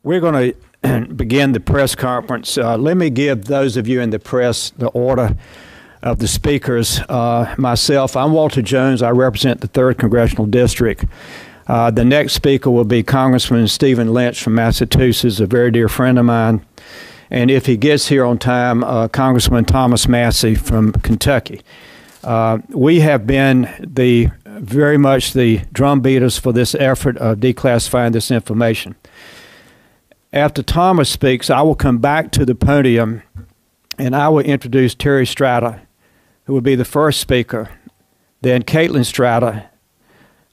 We're going to begin the press conference. Let me give those of you in the press the order of the speakers. Myself, I'm Walter Jones. I represent the 3rd Congressional District. The next speaker will be Congressman Stephen Lynch from Massachusetts, a very dear friend of mine. And if he gets here on time, Congressman Thomas Massie from Kentucky. We have been very much the drum beaters for this effort of declassifying this information. After Thomas speaks, I will come back to the podium and I will introduce Terry Strata, who will be the first speaker, then Caitlin Strata,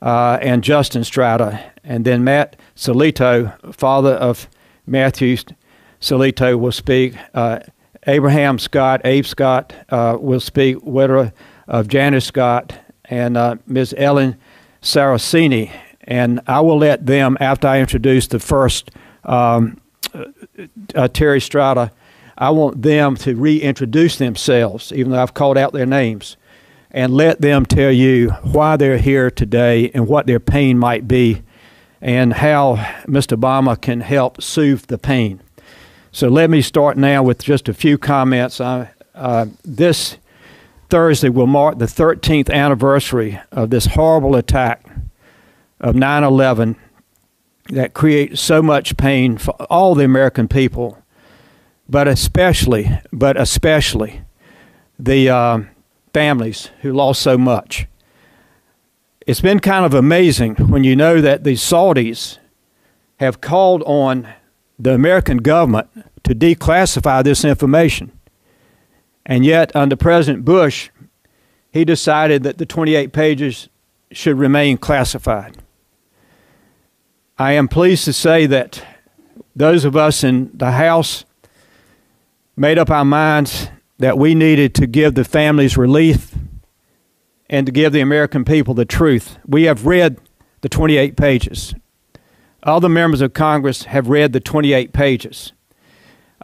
and Justin Strata, and then Matt Solito, father of Matthew Solito, will speak. Abraham Scott, Abe Scott, will speak, widow of Janice Scott, and Ms. Ellen Saraceni. And I will let them, after I introduce the first Terry Strata, I want them to reintroduce themselves, even though I've called out their names, and let them tell you why they're here today and what their pain might be and how Mr. Obama can help soothe the pain. So let me start now with just a few comments. This Thursday will mark the 13th anniversary of this horrible attack of 9/11 that creates so much pain for all the American people, but especially the families who lost so much. It's been kind of amazing when you know that the Saudis have called on the American government to declassify this information. And yet, under President Bush, he decided that the 28 pages should remain classified. I am pleased to say that those of us in the House made up our minds that we needed to give the families relief and to give the American people the truth. We have read the 28 pages. Other members of Congress have read the 28 pages.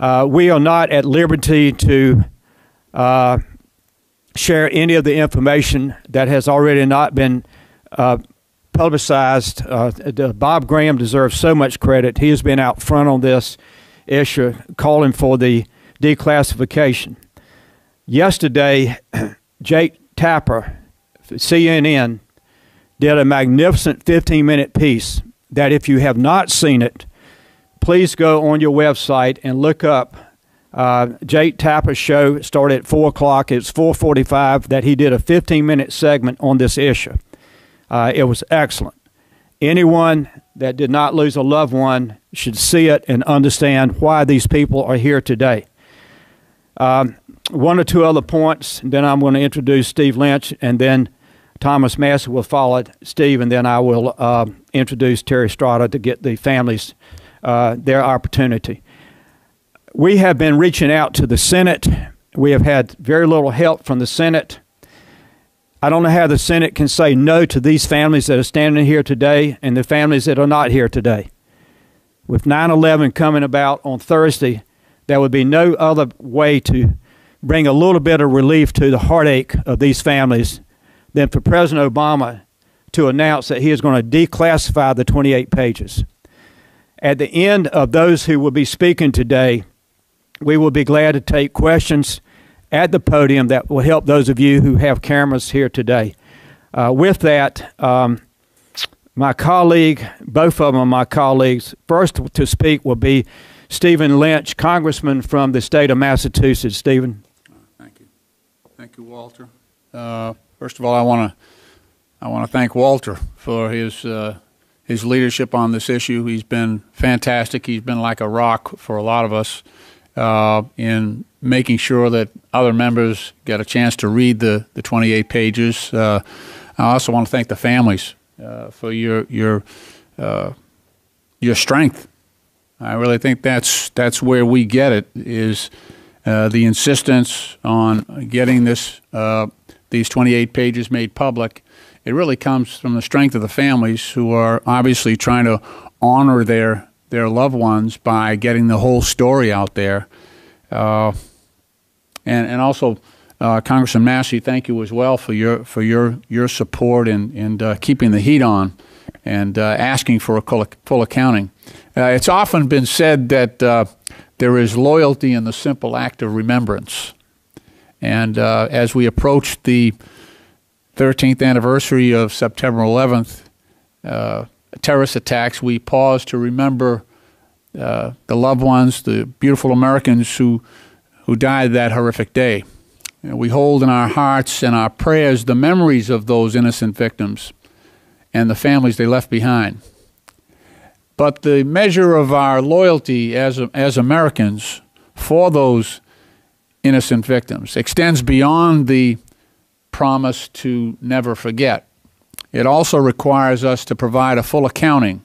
We are not at liberty to share any of the information that has already not been publicized. Bob Graham deserves so much credit. He has been out front on this issue, calling for the declassification. Yesterday, Jake Tapper, CNN, did a magnificent 15-minute piece that if you have not seen it, please go on your website and look up Jake Tapper's show. Started at 4 o'clock. It's 4:45 that he did a 15-minute segment on this issue. It was excellent. Anyone that did not lose a loved one should see it and understand why these people are here today. One or two other points, and then I'm going to introduce Steve Lynch, and then Thomas Massie will follow Steve, and then I will introduce Terry Strata to get the families their opportunity. We have been reaching out to the Senate. We have had very little help from the Senate. I don't know how the Senate can say no to these families that are standing here today and the families that are not here today. With 9/11 coming about on Thursday, there would be no other way to bring a little bit of relief to the heartache of these families than for President Obama to announce that he is going to declassify the 28 pages. At the end of those who will be speaking today, we will be glad to take questions at the podium that will help those of you who have cameras here today. With that, my colleague, both of them are my colleagues. First to speak will be Stephen Lynch, Congressman from the state of Massachusetts. Stephen. Thank you. Thank you, Walter. First of all, I want to thank Walter for his leadership on this issue. He's been fantastic. He's been like a rock for a lot of us in making sure that other members get a chance to read the 28 pages. I also want to thank the families for your strength. I really think that's where we get it, is the insistence on getting these 28 pages made public. It really comes from the strength of the families who are obviously trying to honor their loved ones by getting the whole story out there. And also, Congressman Massie, thank you as well for your support and keeping the heat on and asking for a full accounting. It's often been said that there is loyalty in the simple act of remembrance. And as we approach the 13th anniversary of September 11th, terrorist attacks, we pause to remember the loved ones, the beautiful Americans who died that horrific day. You know, we hold in our hearts and our prayers the memories of those innocent victims and the families they left behind. But the measure of our loyalty as Americans for those innocent victims extends beyond the promise to never forget. It also requires us to provide a full accounting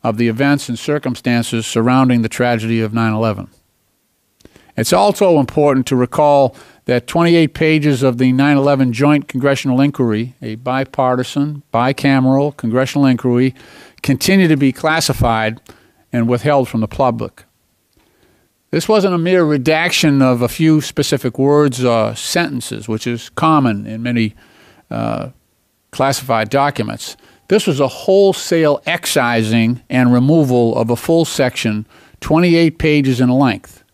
of the events and circumstances surrounding the tragedy of 9/11. It's also important to recall that 28 pages of the 9/11 Joint Congressional Inquiry, a bipartisan, bicameral congressional inquiry, continue to be classified and withheld from the public. This wasn't a mere redaction of a few specific words or sentences, which is common in many classified documents. This was a wholesale excising and removal of a full section, 28 pages in length.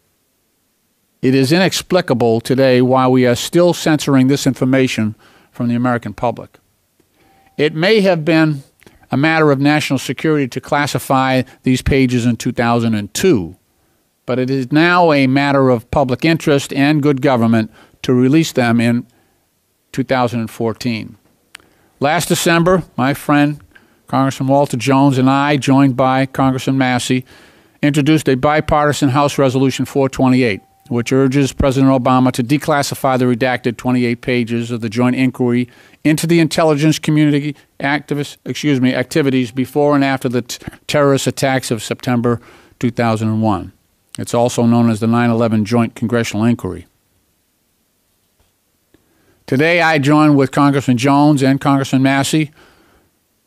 It is inexplicable today why we are still censoring this information from the American public. It may have been a matter of national security to classify these pages in 2002, but it is now a matter of public interest and good government to release them in 2014. Last December, my friend Congressman Walter Jones and I, joined by Congressman Massey, introduced a bipartisan House Resolution 428, which urges President Obama to declassify the redacted 28 pages of the joint inquiry into the intelligence community activities before and after the terrorist attacks of September 2001. It's also known as the 9/11 Joint Congressional Inquiry. Today, I join with Congressman Jones and Congressman Massey,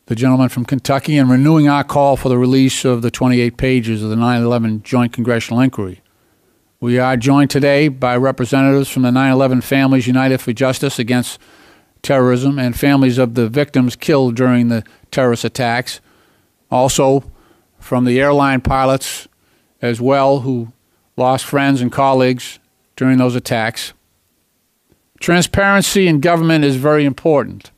the gentleman from Kentucky, in renewing our call for the release of the 28 pages of the 9/11 Joint Congressional Inquiry. We are joined today by representatives from the 9/11 Families United for Justice Against Terrorism and families of the victims killed during the terrorist attacks, also from the airline pilots as well who lost friends and colleagues during those attacks. Transparency in government is very important.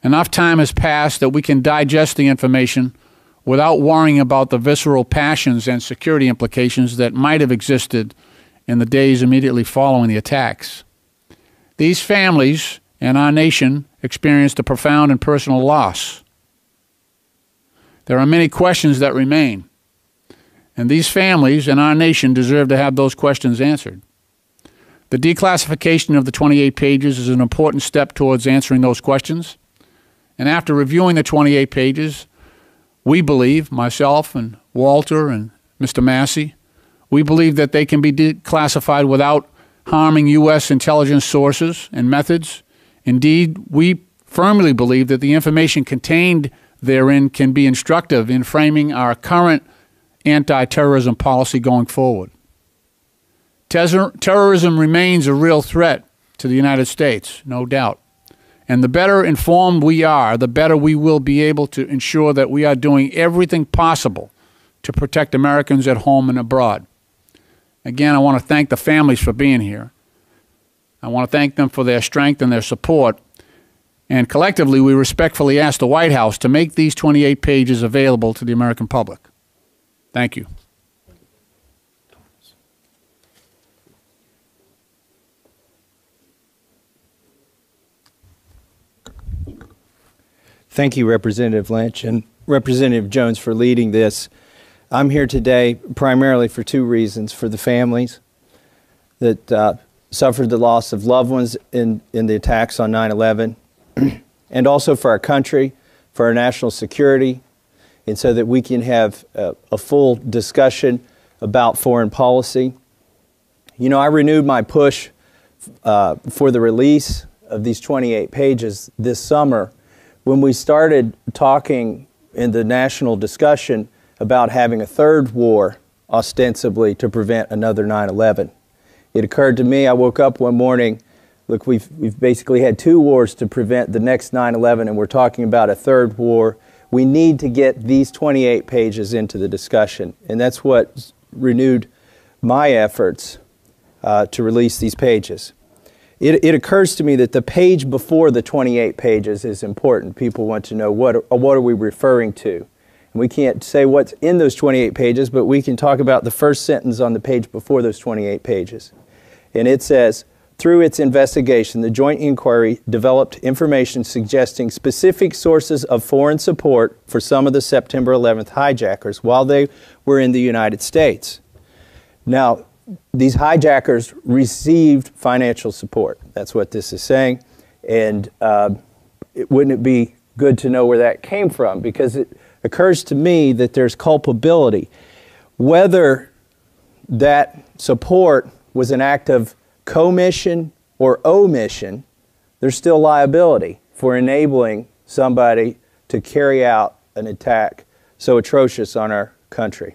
Enough time has passed that we can digest the information without worrying about the visceral passions and security implications that might have existed in the days immediately following the attacks. These families and our nation experienced a profound and personal loss. There are many questions that remain, and these families and our nation deserve to have those questions answered. The declassification of the 28 pages is an important step towards answering those questions, and after reviewing the 28 pages, we believe, myself and Walter and Mr. Massey, we believe that they can be declassified without harming U.S. intelligence sources and methods. Indeed, we firmly believe that the information contained therein can be instructive in framing our current anti-terrorism policy going forward. Terrorism remains a real threat to the United States, no doubt. And the better informed we are, the better we will be able to ensure that we are doing everything possible to protect Americans at home and abroad. Again, I want to thank the families for being here. I want to thank them for their strength and their support. And collectively, we respectfully ask the White House to make these 28 pages available to the American public. Thank you. Thank you, Representative Lynch and Representative Jones, for leading this. I'm here today primarily for two reasons: for the families that suffered the loss of loved ones in the attacks on 9/11, and also for our country, for our national security, and so that we can have a full discussion about foreign policy. You know, I renewed my push for the release of these 28 pages this summer when we started talking in the national discussion about having a third war, ostensibly to prevent another 9/11. It occurred to me, I woke up one morning, look, we've basically had two wars to prevent the next 9/11, and we're talking about a third war. we need to get these 28 pages into the discussion. And that's what renewed my efforts to release these pages. It occurs to me that the page before the 28 pages is important. People want to know what are we referring to. And we can't say what's in those 28 pages, but we can talk about the first sentence on the page before those 28 pages. And it says, through its investigation, the Joint Inquiry developed information suggesting specific sources of foreign support for some of the September 11th hijackers while they were in the United States. Now, these hijackers received financial support. That's what this is saying. And wouldn't it be good to know where that came from? Because it occurs to me that there's culpability. Whether that support was an act of commission or omission, there's still liability for enabling somebody to carry out an attack so atrocious on our country.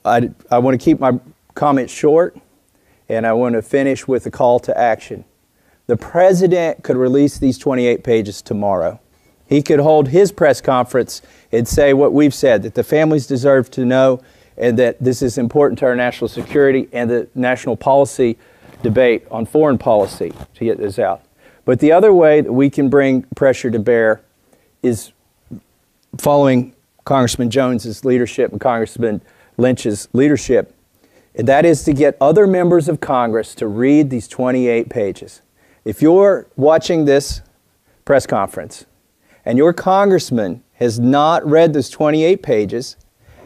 I want to keep my comments short, and I want to finish with a call to action. The President could release these 28 pages tomorrow. He could hold his press conference and say what we've said, that the families deserve to know and that this is important to our national security and the national policy debate on foreign policy to get this out. But the other way that we can bring pressure to bear is following Congressman Jones's leadership and Congressman Lynch's leadership, and that is to get other members of Congress to read these 28 pages. If you're watching this press conference and your congressman has not read those 28 pages,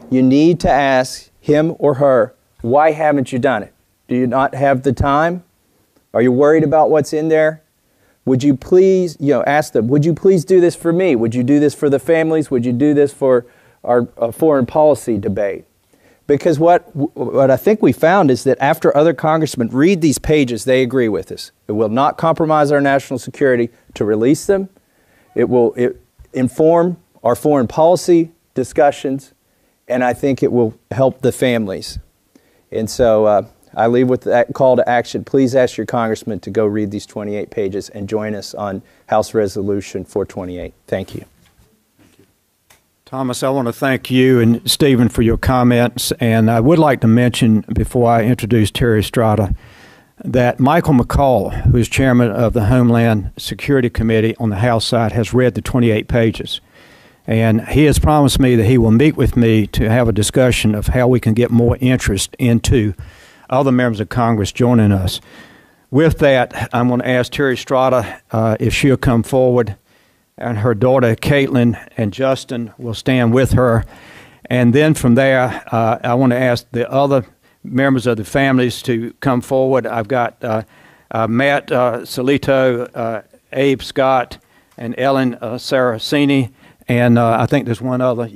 you need to ask him or her, why haven't you done it? Do you not have the time? Are you worried about what's in there? Would you please, ask them, would you please do this for me? Would you do this for the families? Would you do this for our foreign policy debate? Because what I think we found is that after other congressmen read these pages, they agree with us. It will not compromise our national security to release them. It will inform our foreign policy discussions, and I think it will help the families. And so I leave with that call to action. Please ask your congressman to go read these 28 pages and join us on House Resolution 428. Thank you. Thomas, I want to thank you and Stephen for your comments, and I would like to mention before I introduce Terry Estrada that Michael McCall, who is chairman of the Homeland Security Committee on the House side, has read the 28 pages. And he has promised me that he will meet with me to have a discussion of how we can get more interest into other members of Congress joining us. With that, I'm going to ask Terry Estrada if she'll come forward, and her daughter Caitlin and Justin will stand with her. And then from there, I want to ask the other members of the families to come forward. I've got Matt Solito, Abe Scott, and Ellen Saraceni, and I think there's one other.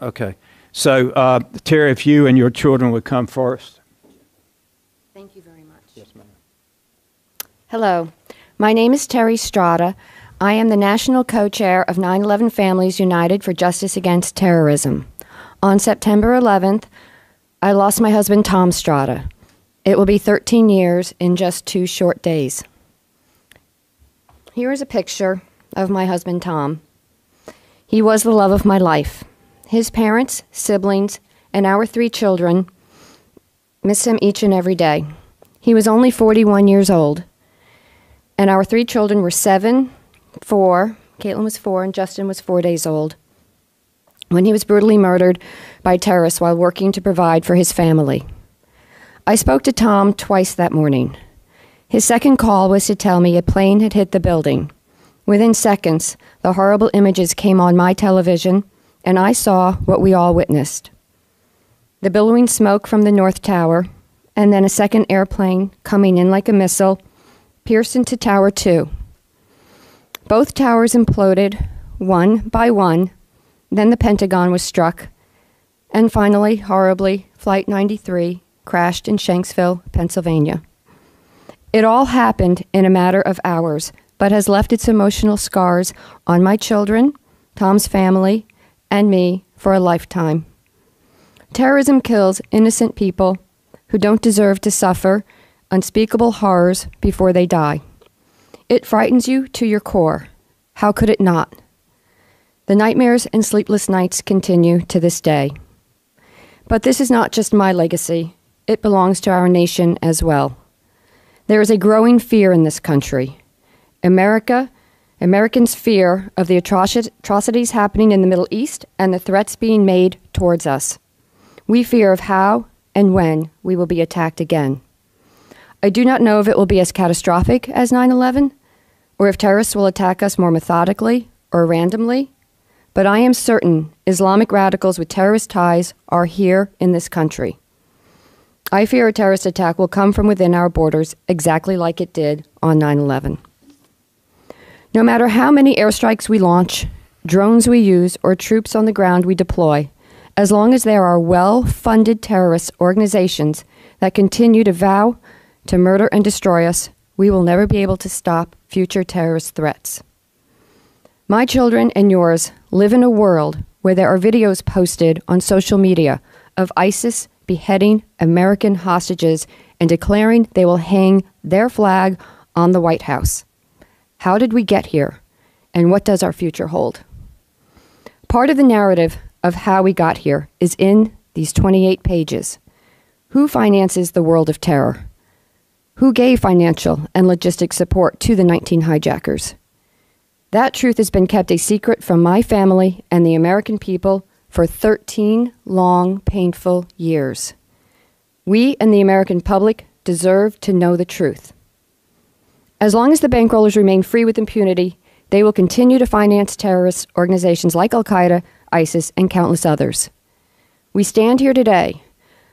Okay. So, Terry, if you and your children would come first. Thank you very much. Yes, ma'am. Hello. My name is Terry Estrada. I am the National Co-Chair of 9/11 Families United for Justice Against Terrorism. On September 11th, I lost my husband, Tom Estrada. It will be 13 years in just 2 short days. Here is a picture of my husband, Tom. He was the love of my life. His parents, siblings, and our 3 children miss him each and every day. He was only 41 years old. And our 3 children were 7, 4, Caitlin was 4, and Justin was 4 days old, when he was brutally murdered by terrorists while working to provide for his family. I spoke to Tom twice that morning. His second call was to tell me a plane had hit the building. Within seconds, the horrible images came on my television, and I saw what we all witnessed. The billowing smoke from the North Tower, and then a second airplane coming in like a missile, pierced into Tower 2. Both towers imploded, one by one. Then the Pentagon was struck. And finally, horribly, Flight 93 crashed in Shanksville, Pennsylvania. It all happened in a matter of hours, but has left its emotional scars on my children, Tom's family, and me for a lifetime. Terrorism kills innocent people who don't deserve to suffer unspeakable horrors before they die. It frightens you to your core, How could it not? The nightmares and sleepless nights continue to this day. But this is not just my legacy. It belongs to our nation as well. There is a growing fear in this country. Americans' fear of the atrocities happening in the Middle East and the threats being made towards us. We fear of how and when we will be attacked again. I do not know if it will be as catastrophic as 9/11, or if terrorists will attack us more methodically or randomly, but I am certain Islamic radicals with terrorist ties are here in this country. I fear a terrorist attack will come from within our borders exactly like it did on 9/11. No matter how many airstrikes we launch, drones we use, or troops on the ground we deploy, as long as there are well-funded terrorist organizations that continue to vow to murder and destroy us, we will never be able to stop future terrorist threats. My children and yours live in a world where there are videos posted on social media of ISIS beheading American hostages and declaring they will hang their flag on the White House. How did we get here, and what does our future hold? Part of the narrative of how we got here is in these 28 pages. Who finances the world of terror? Who gave financial and logistic support to the 19 hijackers? That truth has been kept a secret from my family and the American people for 13 long, painful years. We and the American public deserve to know the truth. As long as the bankrollers remain free with impunity, they will continue to finance terrorist organizations like Al-Qaeda, ISIS, and countless others. We stand here today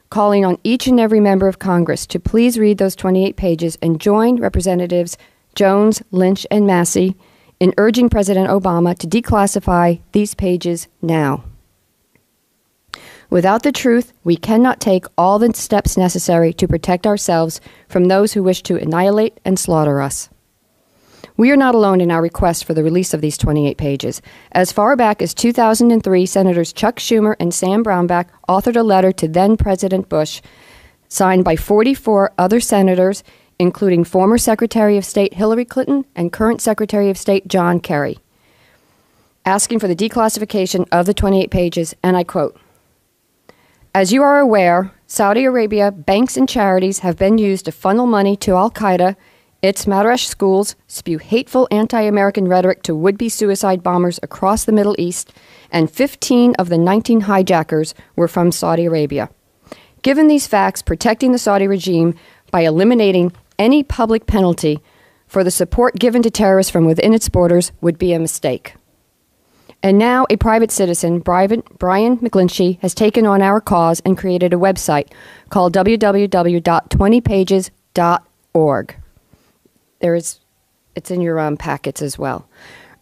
calling on each and every member of Congress to please read those 28 pages and join Representatives Jones, Lynch, and Massey in urging President Obama to declassify these pages now. Without the truth, we cannot take all the steps necessary to protect ourselves from those who wish to annihilate and slaughter us. We are not alone in our request for the release of these 28 pages. As far back as 2003, Senators Chuck Schumer and Sam Brownback authored a letter to then-President Bush, signed by 44 other senators, including former Secretary of State Hillary Clinton and current Secretary of State John Kerry, asking for the declassification of the 28 pages, and I quote, "As you are aware, Saudi Arabia banks and charities have been used to funnel money to Al-Qaeda, its Madarash schools spew hateful anti-American rhetoric to would-be suicide bombers across the Middle East, and 15 of the 19 hijackers were from Saudi Arabia. Given these facts, protecting the Saudi regime by eliminating any public penalty for the support given to terrorists from within its borders would be a mistake." And now a private citizen, Brian McGlinchey, has taken on our cause and created a website called www.20pages.org. It's in your packets as well,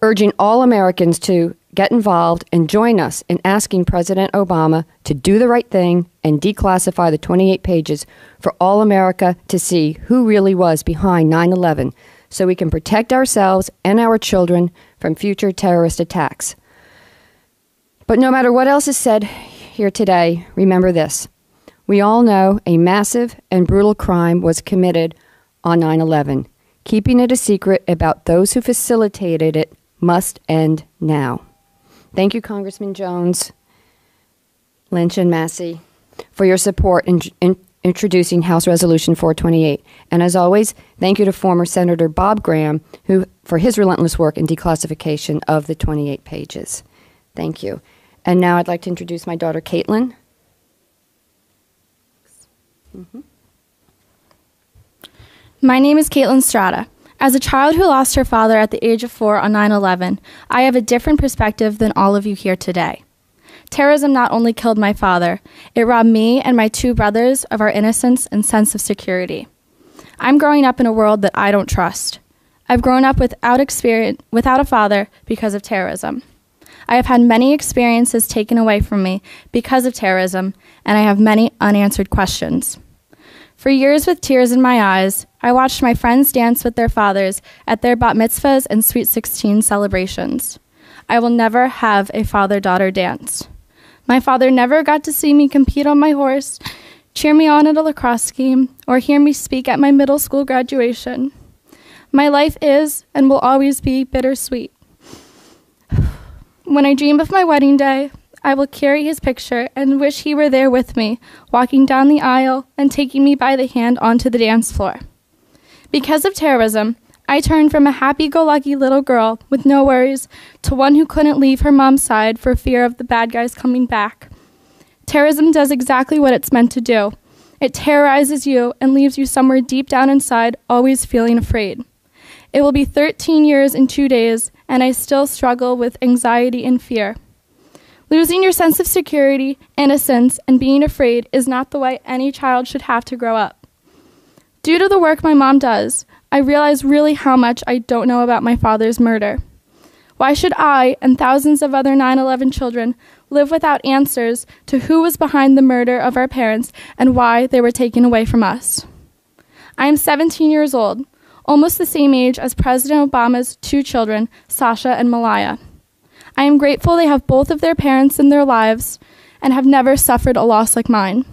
urging all Americans to get involved and join us in asking President Obama to do the right thing and declassify the 28 pages for all America to see who really was behind 9/11 so we can protect ourselves and our children from future terrorist attacks. But no matter what else is said here today, remember this. We all know a massive and brutal crime was committed on 9/11. Keeping it a secret about those who facilitated it must end now. Thank you, Congressman Jones, Lynch, and Massey, for your support in introducing House Resolution 428. And as always, thank you to former Senator Bob Graham for his relentless work in declassification of the 28 pages. Thank you. And now I'd like to introduce my daughter, Caitlin. My name is Caitlin Strada. As a child who lost her father at the age of 4 on 9/11, I have a different perspective than all of you here today. Terrorism not only killed my father, it robbed me and my 2 brothers of our innocence and sense of security. I'm growing up in a world that I don't trust. I've grown up without a father because of terrorism. I have had many experiences taken away from me because of terrorism, and I have many unanswered questions. For years, with tears in my eyes, I watched my friends dance with their fathers at their bat mitzvahs and Sweet 16 celebrations. I will never have a father-daughter dance. My father never got to see me compete on my horse, cheer me on at a lacrosse game, or hear me speak at my middle school graduation. My life is and will always be bittersweet. When I dream of my wedding day, I will carry his picture and wish he were there with me, walking down the aisle and taking me by the hand onto the dance floor. Because of terrorism, I turned from a happy-go-lucky little girl with no worries to one who couldn't leave her mom's side for fear of the bad guys coming back. Terrorism does exactly what it's meant to do. It terrorizes you and leaves you somewhere deep down inside, always feeling afraid. It will be 13 years in 2 days, and I still struggle with anxiety and fear. Losing your sense of security, innocence, and being afraid is not the way any child should have to grow up. Due to the work my mom does, I realize really how much I don't know about my father's murder. Why should I and thousands of other 9/11 children live without answers to who was behind the murder of our parents and why they were taken away from us? I am 17 years old, almost the same age as President Obama's 2 children, Sasha and Malaya. I am grateful they have both of their parents in their lives and have never suffered a loss like mine.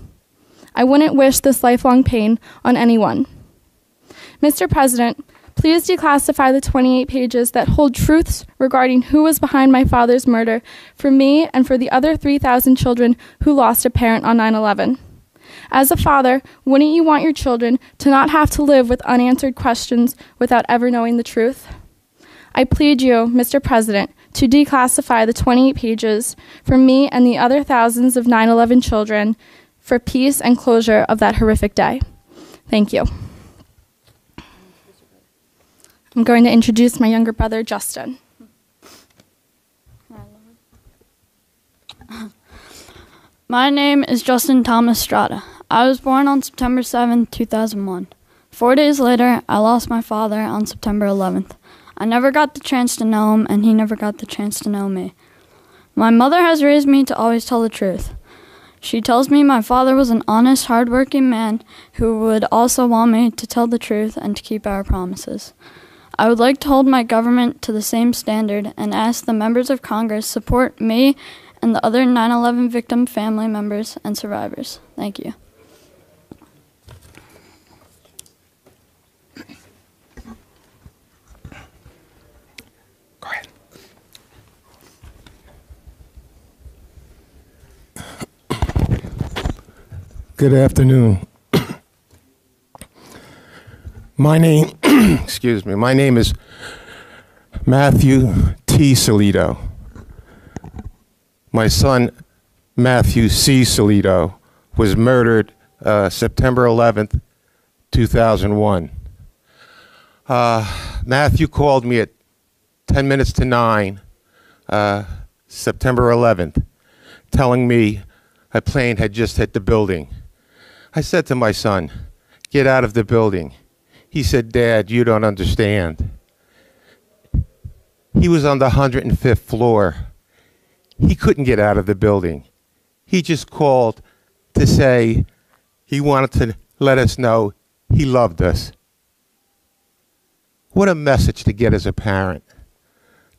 I wouldn't wish this lifelong pain on anyone. Mr. President, please declassify the 28 pages that hold truths regarding who was behind my father's murder for me and for the other 3,000 children who lost a parent on 9/11. As a father, wouldn't you want your children to not have to live with unanswered questions without ever knowing the truth? I plead you, Mr. President, to declassify the 28 pages for me and the other thousands of 9/11 children for peace and closure of that horrific day. Thank you. I'm going to introduce my younger brother, Justin. My name is Justin Thomas Strada. I was born on September 7, 2001. 4 days later, I lost my father on September 11th. I never got the chance to know him, and he never got the chance to know me. My mother has raised me to always tell the truth. She tells me my father was an honest, hardworking man who would also want me to tell the truth and to keep our promises. I would like to hold my government to the same standard and ask the members of Congress support me and the other 9/11 victim family members and survivors. Thank you. Go ahead. Good afternoon. My name, excuse me, my name is Matthew T. Salito. My son, Matthew C. Salito, was murdered September 11th, 2001. Matthew called me at 10 minutes to 9, September 11th, telling me a plane had just hit the building. I said to my son, "Get out of the building." He said, "Dad, you don't understand." He was on the 105th floor. He couldn't get out of the building. He just called to say he wanted to let us know he loved us. What a message to get as a parent.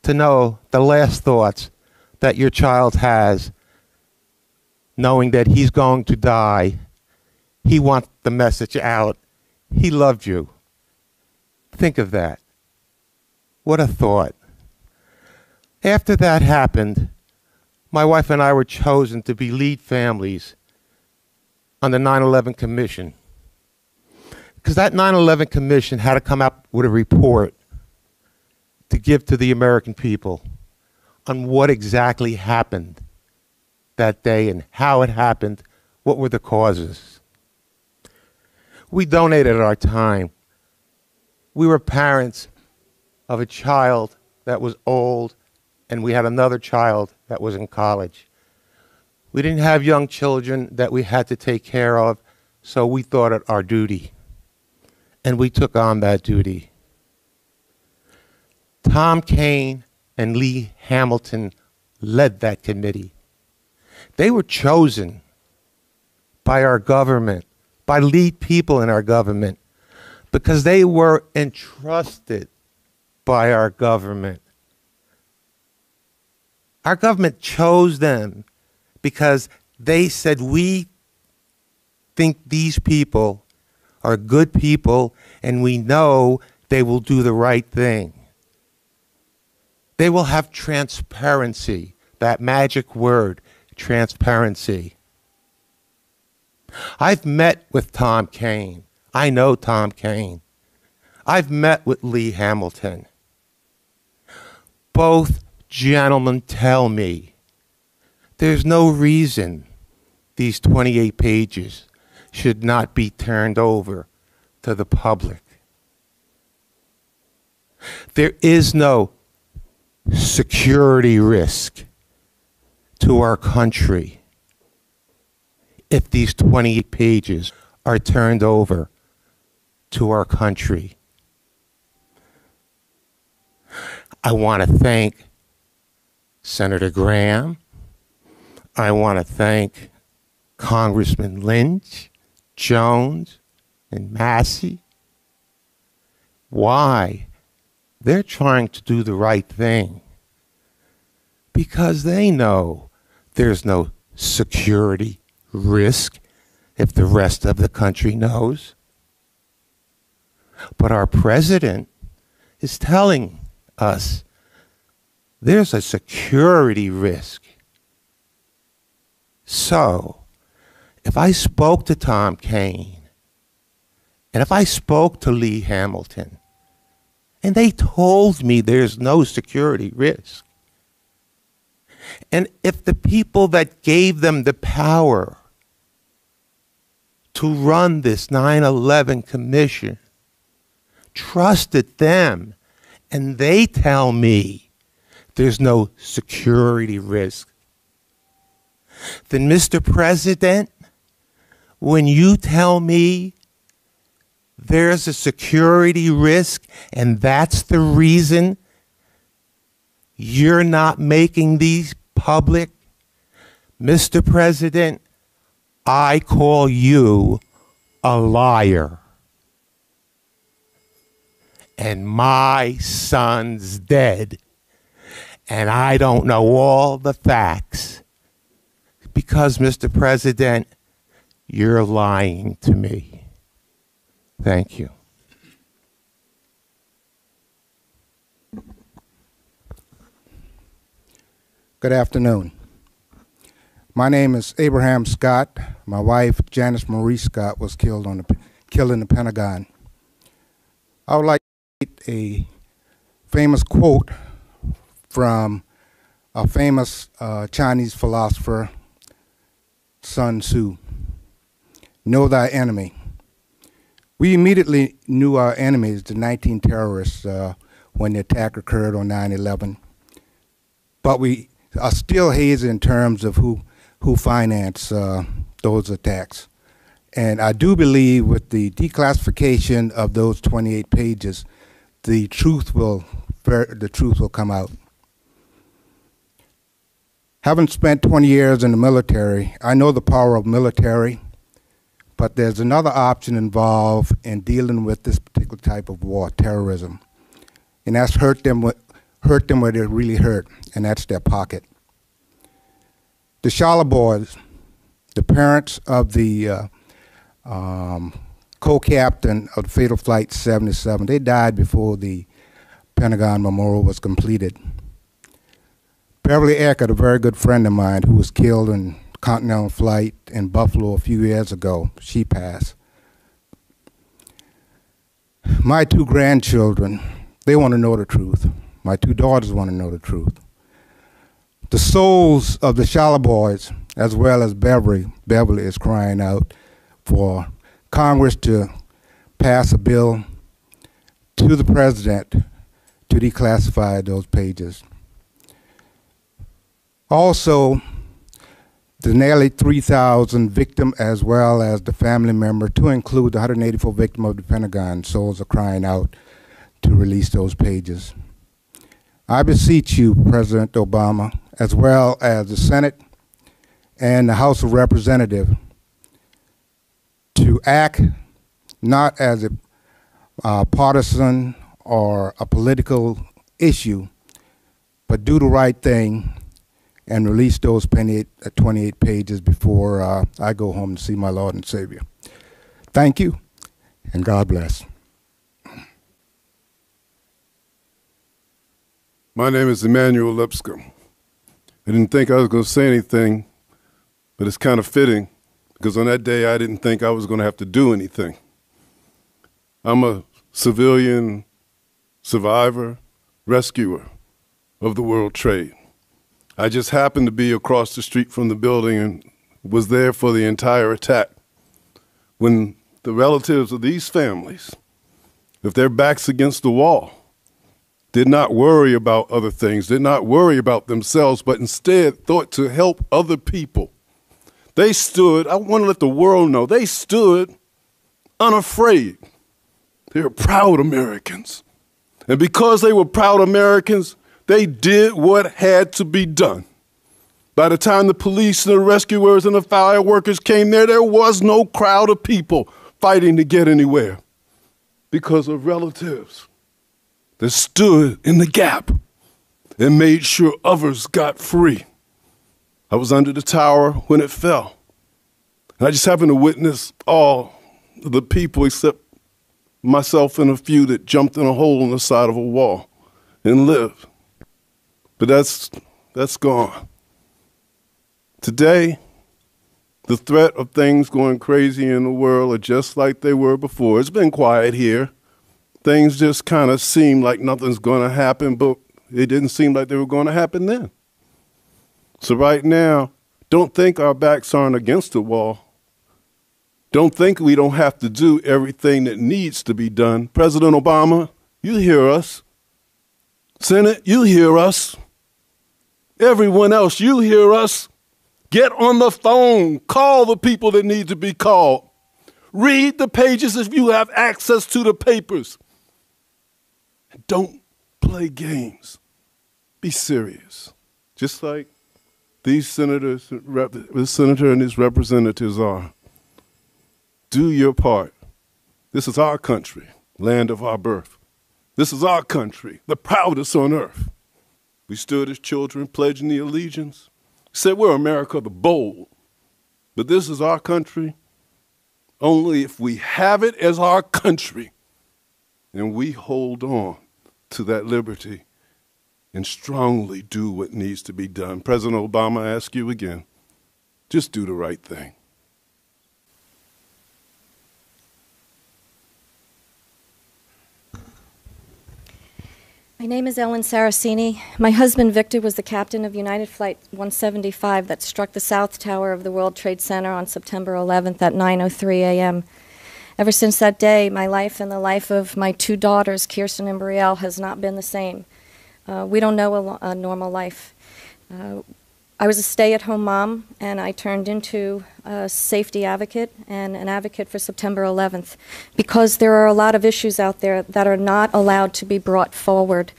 To know the last thoughts that your child has, knowing that he's going to die. He wants the message out. He loved you. Think of that. What a thought. After that happened, my wife and I were chosen to be lead families on the 9/11 Commission. Because that 9/11 Commission had to come up with a report to give to the American people on what exactly happened that day and how it happened, what were the causes. We donated our time. We were parents of a child that was old, and we had another child that was in college. We didn't have young children that we had to take care of, so we thought it our duty, and we took on that duty. Tom Kane and Lee Hamilton led that committee. They were chosen by our government, by lead people in our government, because they were entrusted by our government. Our government chose them because they said, "We think these people are good people and we know they will do the right thing. They will have transparency. that magic word, transparency. I've met with Tom Kean. I know Tom Kean. I've met with Lee Hamilton. Both gentlemen tell me there's no reason these 28 pages should not be turned over to the public. There is no security risk to our country if these 28 pages are turned over to our country. I want to thank Senator Graham. I want to thank Congressman Lynch, Jones, and Massey. Why? They're trying to do the right thing because they know there's no security risk if the rest of the country knows. But our president is telling us there's a security risk. So, if I spoke to Tom Kean, and if I spoke to Lee Hamilton, and they told me there's no security risk, and if the people that gave them the power to run this 9/11 commission trusted them, and they tell me there's no security risk, then Mr. President, when you tell me there's a security risk and that's the reason you're not making these public, Mr. President, I call you a liar. And my son's dead, and I don't know all the facts because, Mr. President, you're lying to me. Thank you. Good afternoon. My name is Abraham Scott. My wife, Janice Marie Scott, was killed in the Pentagon. I would like to read a famous quote from a famous Chinese philosopher, Sun Tzu. Know thy enemy. We immediately knew our enemies, the 19 terrorists, when the attack occurred on 9/11. But we are still hazy in terms of who financed those attacks. And I do believe with the declassification of those 28 pages, the truth will come out. Having spent 20 years in the military, I know the power of military, but there's another option involved in dealing with this particular type of war, terrorism. And that's hurt them where they really hurt, and that's their pocket. The Shala boys, the parents of the co-captain of the fatal flight 77, they died before the Pentagon Memorial was completed. Beverly Eckert, a very good friend of mine who was killed in Continental Flight in Buffalo a few years ago, she passed. My two grandchildren, they want to know the truth. My two daughters want to know the truth. The souls of the Shala boys, as well as Beverly is crying out for Congress to pass a bill to the president to declassify those pages. Also, the nearly 3,000 victims, as well as the family member, to include the 184 victims of the Pentagon, souls are crying out to release those pages. I beseech you, President Obama, as well as the Senate and the House of Representatives, to act not as a partisan or a political issue, but do the right thing and release those 28 pages before I go home to see my Lord and Savior. Thank you, and God bless. My name is Emmanuel Lipscomb. I didn't think I was going to say anything, but it's kind of fitting because on that day I didn't think I was going to have to do anything. I'm a civilian survivor, rescuer of the World Trade. I just happened to be across the street from the building and was there for the entire attack. When the relatives of these families, if their backs against the wall, did not worry about other things, did not worry about themselves, but instead thought to help other people. They stood, I want to let the world know, they stood unafraid. They were proud Americans. And because they were proud Americans, they did what had to be done. By the time the police and the rescuers and the fire workers came there was no crowd of people fighting to get anywhere because of relatives that stood in the gap and made sure others got free. I was under the tower when it fell. And I just happened to witness all of the people except myself and a few that jumped in a hole in the side of a wall and lived. But that's gone. Today, the threat of things going crazy in the world are just like they were before. It's been quiet here. Things just kind of seem like nothing's going to happen, but it didn't seem like they were going to happen then. So right now, don't think our backs aren't against the wall. Don't think we don't have to do everything that needs to be done. President Obama, you hear us. Senate, you hear us. Everyone else, you hear us. Get on the phone. Call the people that need to be called. Read the pages if you have access to the papers. And don't play games. Be serious. Just like these senators, the senator and his representatives are. Do your part. This is our country, land of our birth. This is our country, the proudest on earth. We stood as children pledging the allegiance. Said we're America the bold. But this is our country only if we have it as our country and we hold on to that liberty and strongly do what needs to be done. President Obama, I ask you again, just do the right thing. My name is Ellen Saraceni. My husband, Victor, was the captain of United Flight 175 that struck the South Tower of the World Trade Center on September 11th at 9:03 a.m. Ever since that day, my life and the life of my two daughters, Kirsten and Brielle, has not been the same. We don't know a normal life. I was a stay-at-home mom, and I turned into a safety advocate and an advocate for September 11th because there are a lot of issues out there that are not allowed to be brought forward.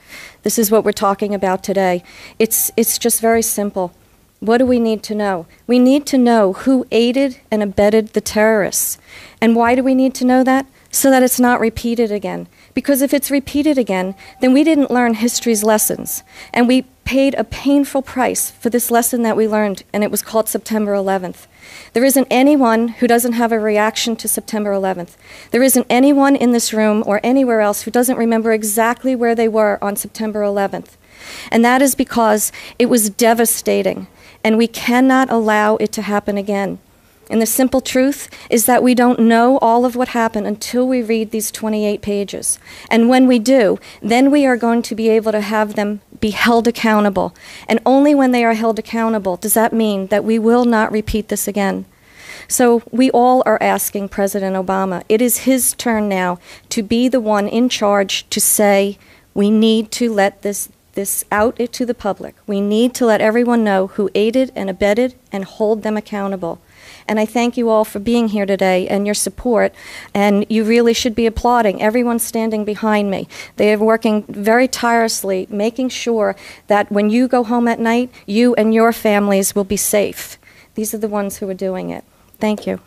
This is what we're talking about today. It's just very simple. What do we need to know? We need to know who aided and abetted the terrorists. And why do we need to know that? So that it's not repeated again. Because if it's repeated again, then we didn't learn history's lessons. And we paid a painful price for this lesson that we learned, and it was called September 11th. There isn't anyone who doesn't have a reaction to September 11th. There isn't anyone in this room or anywhere else who doesn't remember exactly where they were on September 11th. And that is because it was devastating, and we cannot allow it to happen again. And the simple truth is that we don't know all of what happened until we read these 28 pages. And when we do, then we are going to be able to have them be held accountable. And only when they are held accountable does that mean that we will not repeat this again. So we all are asking President Obama, it is his turn now to be the one in charge to say, we need to let this out to the public. We need to let everyone know who aided and abetted and hold them accountable. And I thank you all for being here today and your support. And you really should be applauding everyone standing behind me. They are working very tirelessly, making sure that when you go home at night, you and your families will be safe. These are the ones who are doing it. Thank you.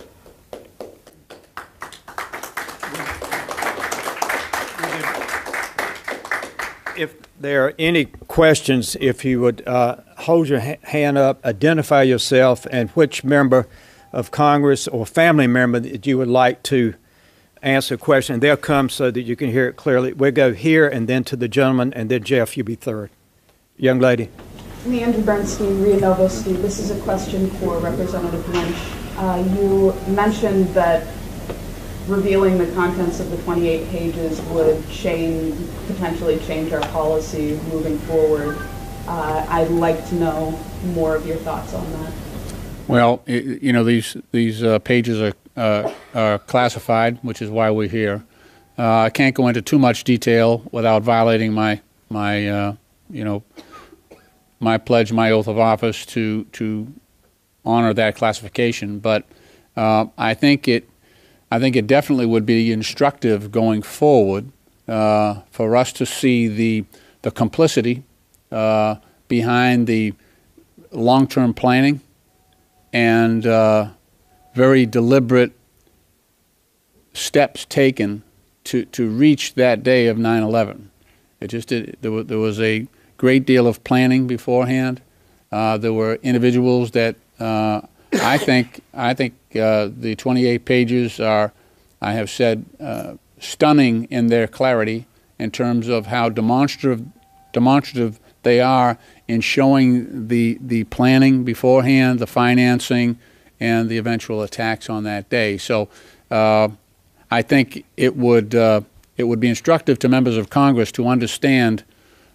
If there are any questions, if you would hold your hand up, identify yourself, and which member of Congress or family member that you would like to answer a question. They'll come so that you can hear it clearly. We'll go here and then to the gentleman, and then Jeff, you'll be third. Young lady. Leandra Bernstein, Rio Novo Steve. This is a question for Representative Lynch. You mentioned that revealing the contents of the 28 pages would potentially change our policy moving forward. I'd like to know more of your thoughts on that. Well, you know, these pages are classified, which is why we're here. I can't go into too much detail without violating my pledge, my oath of office to honor that classification. But I think it definitely would be instructive going forward for us to see the complicity behind the long-term planning and very deliberate steps taken to reach that day of 9/11. There was a great deal of planning beforehand. There were individuals that I think the 28 pages are, I have said, stunning in their clarity in terms of how demonstrative they are in showing the planning beforehand, the financing, and the eventual attacks on that day. So I think it would be instructive to members of Congress to understand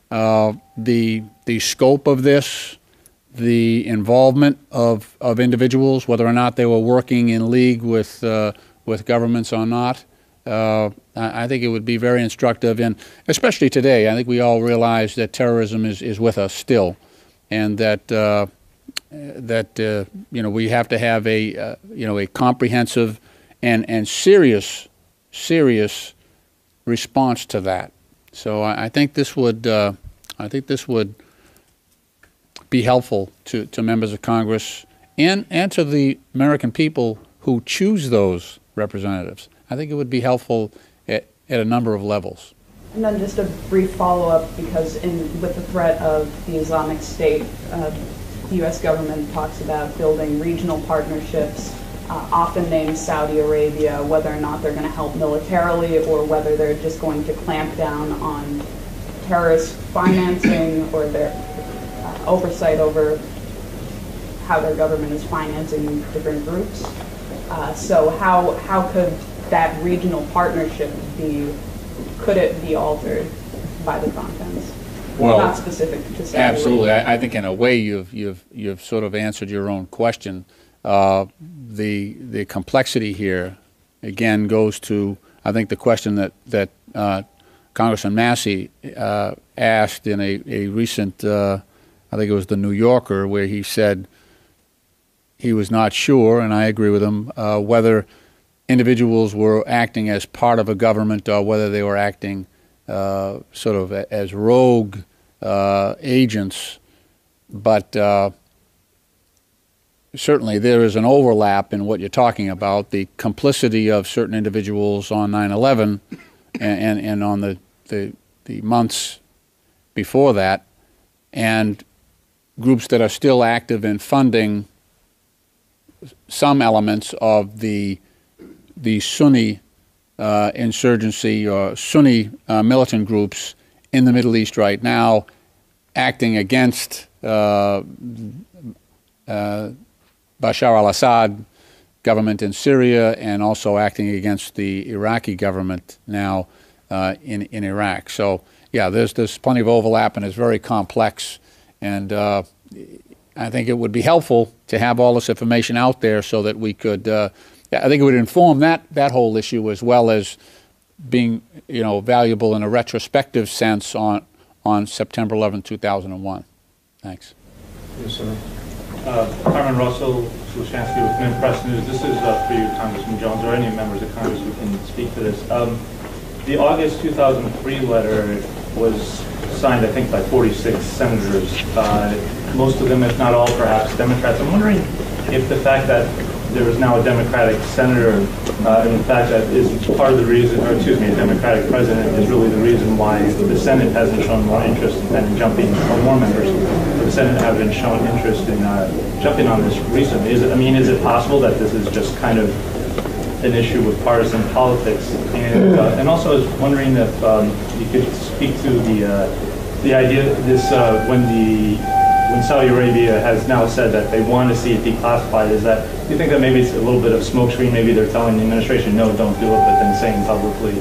the scope of this, the involvement of individuals, whether or not they were working in league with governments or not. I think it would be very instructive, and especially today, I think we all realize that terrorism is with us still, and that we have to have a comprehensive and serious response to that. So I think this would be helpful to members of Congress and to the American people who choose those representatives. I think it would be helpful at a number of levels. And then just a brief follow-up, because with the threat of the Islamic State, the U.S. government talks about building regional partnerships, often names Saudi Arabia, whether or not they're going to help militarily or whether they're just going to clamp down on terrorist financing or their oversight over how their government is financing different groups. So how could that regional partnership could it be altered by the contents? Well, not specific to Saudi absolutely. Arabia. I think in a way you've sort of answered your own question. The complexity here again goes to, I think, the question that Congressman Massey asked in a recent, I think it was the New Yorker, where he said he was not sure, and I agree with him, whether individuals were acting as part of a government or whether they were acting sort of as rogue agents. But certainly there is an overlap in what you're talking about, the complicity of certain individuals on 9/11 and on the months before that, and groups that are still active in funding some elements of the Sunni insurgency or Sunni militant groups in the Middle East right now, acting against Bashar al-Assad government in Syria and also acting against the Iraqi government now in Iraq. So yeah, there's plenty of overlap, and it's very complex, and I think it would be helpful to have all this information out there so that we could, I think it would inform that whole issue, as well as being, valuable in a retrospective sense on September 11, 2001. Thanks. Yes, sir. Carmen Russell, Slushansky with Mint Press News. This is for you, Congressman Jones, or any members of Congress who can speak to this. The August 2003 letter was signed, I think, by 46 senators, most of them, if not all, perhaps Democrats. I'm wondering if the fact that there is now a Democratic senator, and the fact that is part of the reason, or excuse me, a Democratic president is really the reason why the Senate hasn't shown more interest in jumping, or more members of the Senate haven't shown interest in jumping on this recently. Is it possible that this is just kind of an issue with partisan politics? And also I was wondering if you could speak to the idea when Saudi Arabia has now said that they want to see it declassified. Do you think that maybe it's a little bit of a smokescreen? Maybe they're telling the administration, no, don't do it, but then saying publicly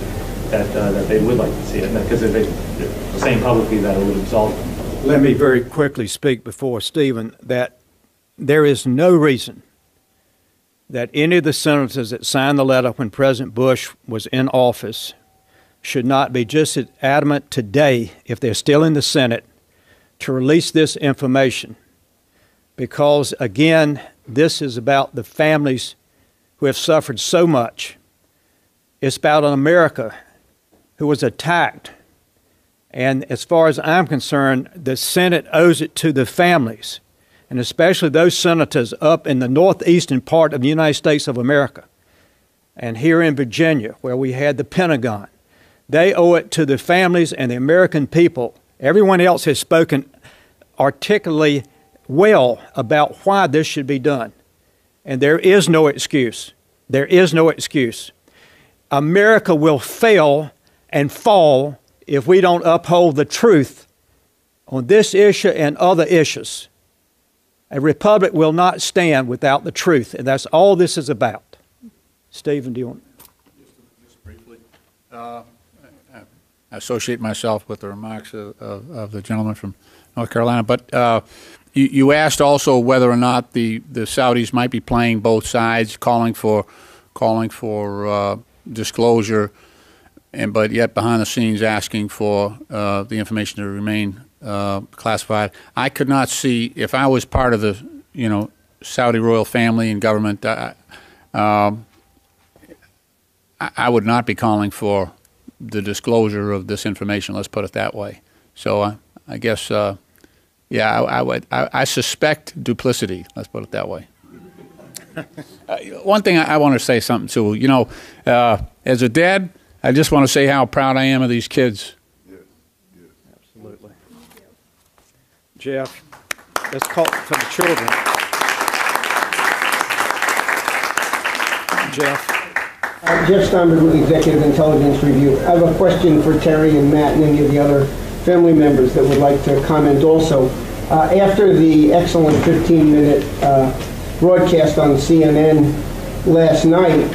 that they would like to see it, because they're saying publicly that it would absolve them. Let me very quickly speak before Stephen that there is no reason that any of the senators that signed the letter when President Bush was in office should not be just as adamant today, if they're still in the Senate, to release this information. Because, again, this is about the families who have suffered so much. It's about an America who was attacked. And as far as I'm concerned, the Senate owes it to the families, and especially those senators up in the northeastern part of the United States of America and here in Virginia, where we had the Pentagon. They owe it to the families and the American people. Everyone else has spoken articulately well about why this should be done. And there is no excuse. There is no excuse. America will fail and fall if we don't uphold the truth on this issue and other issues. A republic will not stand without the truth, and that's all this is about. Stephen, do you want? Just briefly, I associate myself with the remarks of the gentleman from North Carolina, but you asked also whether or not the Saudis might be playing both sides, calling for disclosure, but yet behind the scenes asking for the information to remain classified. I could not see, if I was part of the Saudi royal family and government, I would not be calling for the disclosure of this information. Let's put it that way. So I guess, yeah, I suspect duplicity. Let's put it that way. One thing I want to say something too. As a dad, I just want to say how proud I am of these kids. Yes, yes, absolutely. Jeff, let's call for the children. Jeff. Jeff Steinberg with the Executive Intelligence Review. I have a question for Terry and Matt and any of the other family members that would like to comment also. After the excellent 15-minute broadcast on CNN last night,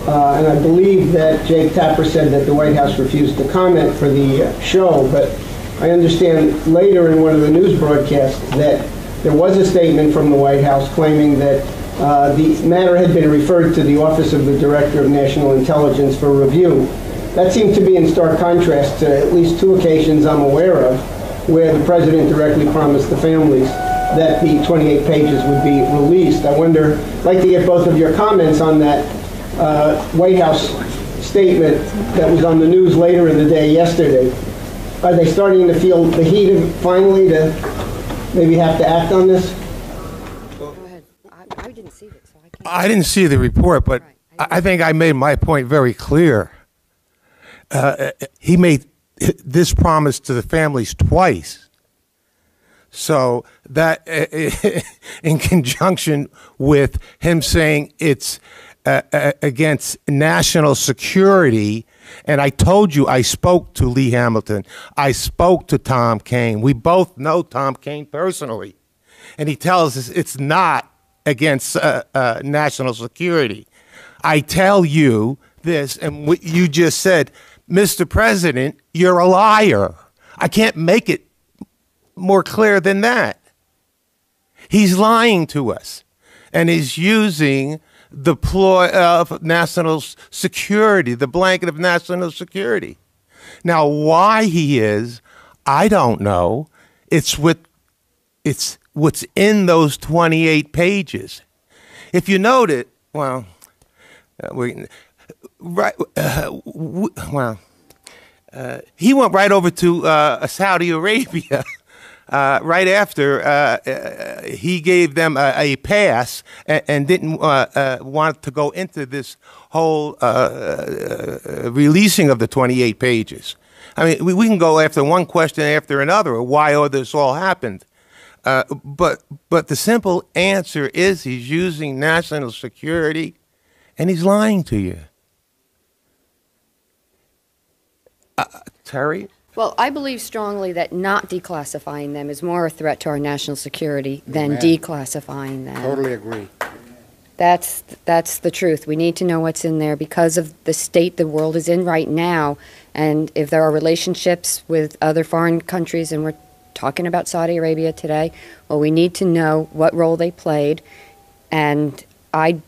and I believe that Jake Tapper said that the White House refused to comment for the show, but I understand later in one of the news broadcasts that there was a statement from the White House claiming that the matter had been referred to the Office of the Director of National Intelligence for review. That seemed to be in stark contrast to at least two occasions I'm aware of where the President directly promised the families that the 28 pages would be released. I wonder, I'd like to get both of your comments on that White House statement that was on the news later in the day yesterday. Are they starting to feel the heat of finally to maybe have to act on this? Go ahead. I didn't see it, so I can't. I didn't see the report, but I think I made my point very clear. He made this promise to the families twice. So that, in conjunction with him saying it's against national security, and I told you I spoke to Lee Hamilton, I spoke to Tom Kaine. We both know Tom Kaine personally, and he tells us it's not against national security. I tell you this, and what you just said, Mr. President, you're a liar. I can't make it more clear than that. He's lying to us, and he's using the ploy of national security, the blanket of national security. Now, why he is, I don't know. It's what's in those 28 pages. If you note it, well, he went right over to Saudi Arabia right after he gave them a pass and didn't want to go into this whole releasing of the 28 pages. I mean, we can go after one question after another, why all this all happened. But the simple answer is he's using national security, and he's lying to you. Terry? Well, I believe strongly that not declassifying them is more a threat to our national security than Amen. declassifying them. Totally agree. That's the truth. We need to know what's in there because of the state the world is in right now. And if there are relationships with other foreign countries, and we're talking about Saudi Arabia today, well, we need to know what role they played. And I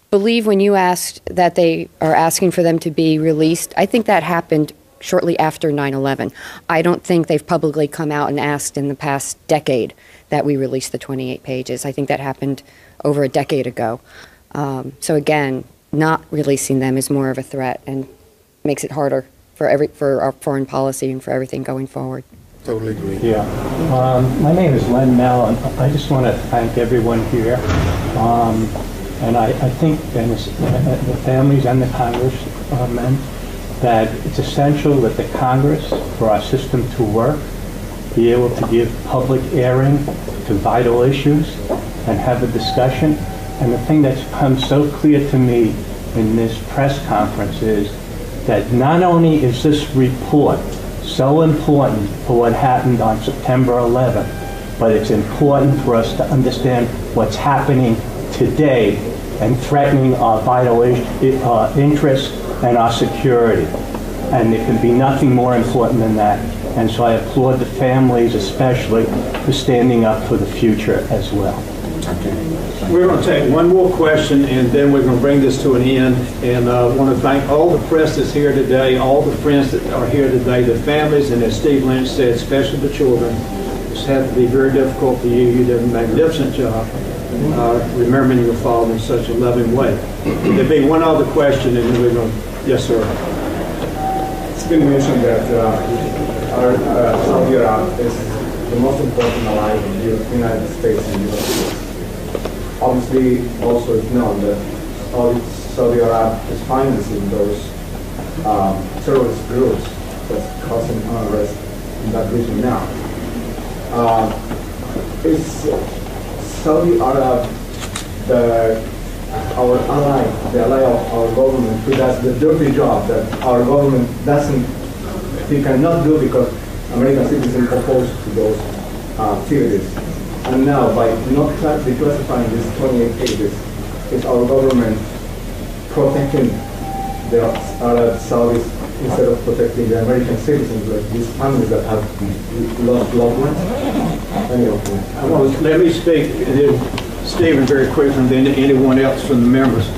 believe when you asked that they are asking for them to be released, I think that happened shortly after 9/11. I don't think they've publicly come out and asked in the past decade that we release the 28 pages. I think that happened over a decade ago. So again, not releasing them is more of a threat and makes it harder for our foreign policy and for everything going forward. Totally agree. Yeah. My name is Len Mell, and I just want to thank everyone here. And I think, and the families and the congressmen, that it's essential that the Congress, for our system to work, be able to give public airing to vital issues and have a discussion. And the thing that's become so clear to me in this press conference is that not only is this report so important for what happened on September 11th, but it's important for us to understand what's happening today and threatening our vital interests and our security. And there can be nothing more important than that. And so I applaud the families especially for standing up for the future as well. We're going to take one more question, and then we're going to bring this to an end. And I want to thank all the press that's here today, all the friends that are here today, the families, and as Steve Lynch said, especially the children. It's had to be very difficult for you. You did a magnificent job remembering your father in such a loving way. There'll be one other question, and then we're going to, yes, sir. It's been mentioned that our Saudi Arabia is the most important ally of the United States and United States. Obviously, also it's known that Saudi Arabia is financing those terrorist groups that's causing unrest in that region now. Is Saudi Arabia our ally, the ally of our government, who does the dirty job that our government we cannot do because American citizens oppose to those activities? And now, by not declassifying these 28 pages, is our government protecting the Arab Saudis instead of protecting the American citizens, like these families that have lost loved ones? Let me speak, and then Stephen very quickly, and then anyone else from the members.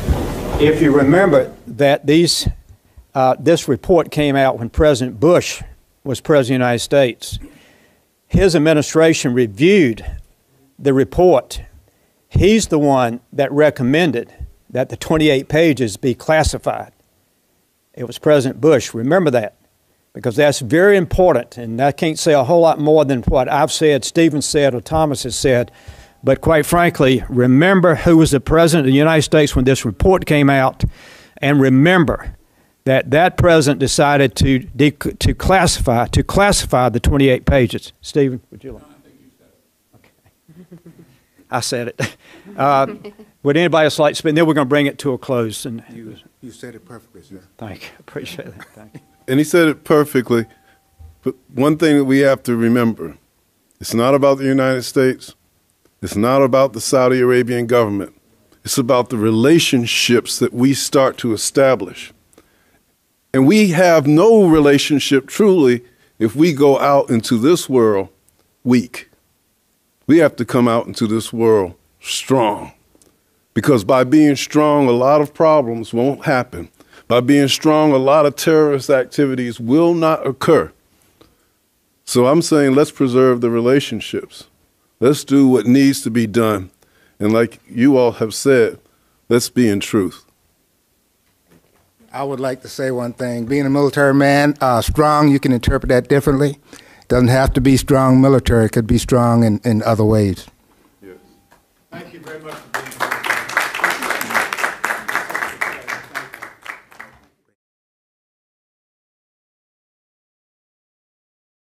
If you remember that this report came out when President Bush was President of the United States. His administration reviewed the report. He's the one that recommended that the 28 pages be classified. It was President Bush. Remember that, because that's very important. And I can't say a whole lot more than what I've said, Stephen said, or Thomas has said. But quite frankly, remember who was the President of the United States when this report came out, and remember that president decided to classify the 28 pages. Stephen, would you like? Okay. I said it. Would anybody else like to speak? Then we're going to bring it to a close. And you said it perfectly, sir. Thank you. Appreciate that. Thank you. And he said it perfectly. But one thing that we have to remember, it's not about the United States. It's not about the Saudi Arabian government. It's about the relationships that we start to establish. And we have no relationship truly if we go out into this world weak. We have to come out into this world strong. Because by being strong, a lot of problems won't happen. By being strong, a lot of terrorist activities will not occur. So I'm saying let's preserve the relationships. Let's do what needs to be done. And like you all have said, let's be in truth. I would like to say one thing. Being a military man, strong, you can interpret that differently. Doesn't have to be strong military. It could be strong in other ways. Yes. Thank you very much for being here.